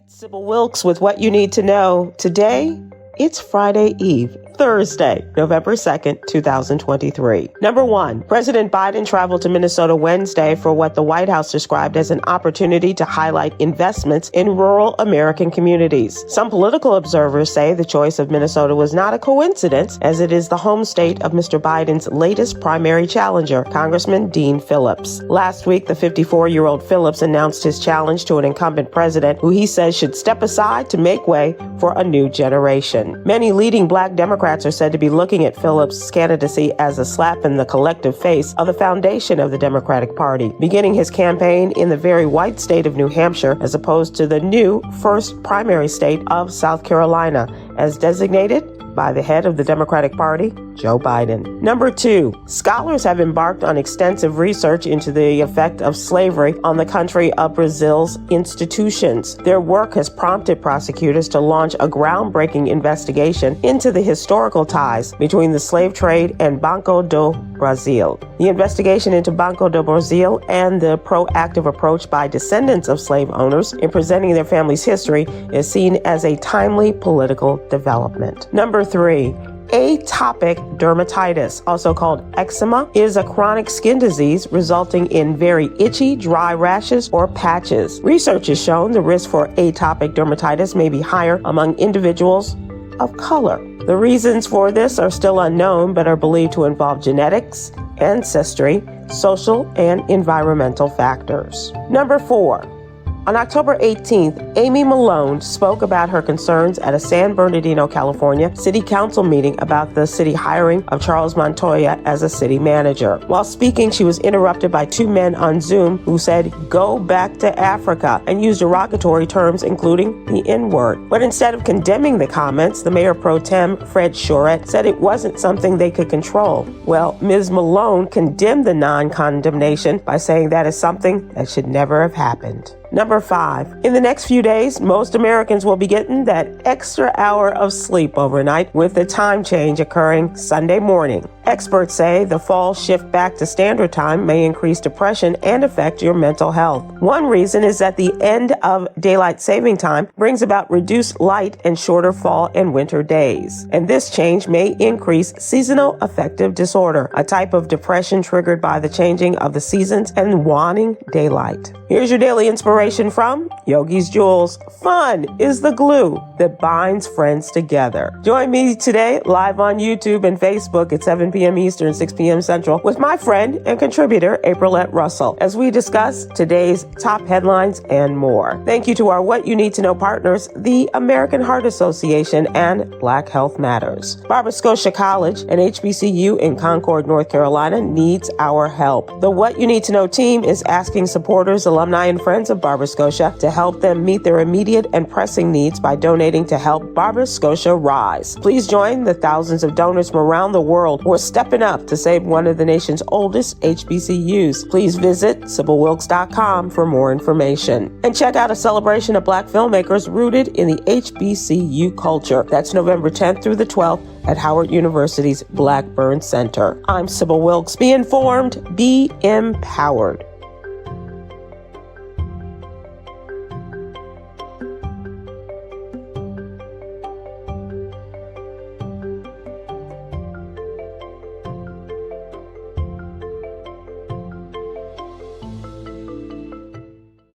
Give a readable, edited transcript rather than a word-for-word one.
It's Sybil Wilkes with what you need to know. Today, it's Friday Eve, Thursday, November 2nd, 2023. Number 1, President Biden traveled to Minnesota Wednesday for what the White House described as an opportunity to highlight investments in rural American communities. Some political observers say the choice of Minnesota was not a coincidence, as it is the home state of Mr. Biden's latest primary challenger, Congressman Dean Phillips. Last week, the 54-year-old Phillips announced his challenge to an incumbent president who he says should step aside to make way for a new generation. Many leading black Democrats are said to be looking at Phillips' candidacy as a slap in the collective face of the foundation of the Democratic Party, beginning his campaign in the very white state of New Hampshire as opposed to the new first primary state of South Carolina, as designated by the head of the Democratic Party, Joe Biden. Number 2, scholars have embarked on extensive research into the effect of slavery on the country of Brazil's institutions. Their work has prompted prosecutors to launch a groundbreaking investigation into the historical ties between the slave trade and Banco do Brasil. The investigation into Banco do Brasil and the proactive approach by descendants of slave owners in presenting their family's history is seen as a timely political development. Number 3, atopic dermatitis, also called eczema, is a chronic skin disease resulting in very itchy, dry rashes or patches. Research has shown the risk for atopic dermatitis may be higher among individuals of color. The reasons for this are still unknown, but are believed to involve genetics, ancestry, social, and environmental factors. Number 4, on October 18th, Amy Malone spoke about her concerns at a San Bernardino, California city council meeting about the city hiring of Charles Montoya as a city manager. While speaking, she was interrupted by 2 men on Zoom who said, "Go back to Africa," and used derogatory terms, including the N-word. But instead of condemning the comments, the mayor pro tem, Fred Choret, said it wasn't something they could control. Well, Ms. Malone condemned the non-condemnation by saying that is something that should never have happened. Number 5, in the next few days, most Americans will be getting that extra hour of sleep overnight with the time change occurring Sunday morning. Experts say the fall shift back to standard time may increase depression and affect your mental health. One reason is that the end of daylight saving time brings about reduced light and shorter fall and winter days. And this change may increase seasonal affective disorder, a type of depression triggered by the changing of the seasons and wanting daylight. Here's your daily inspiration from Yogi's Jewels. Fun is the glue that binds friends together. Join me today live on YouTube and Facebook at 7 p.m. Eastern, 6 p.m. Central with my friend and contributor, Aprilette Russell, as we discuss today's top headlines and more. Thank you to our What You Need to Know partners, the American Heart Association and Black Health Matters. Barbara Scotia College and HBCU in Concord, North Carolina needs our help. The What You Need to Know team is asking supporters, alumni, and friends of Barbara Scotia to help them meet their immediate and pressing needs by donating to help Barbara Scotia rise. Please join the thousands of donors from around the world who are stepping up to save one of the nation's oldest HBCUs. Please visit SybilWilkes.com for more information. And check out a celebration of Black filmmakers rooted in the HBCU culture. That's November 10th through the 12th at Howard University's Blackburn Center. I'm Sybil Wilkes. Be informed, be empowered.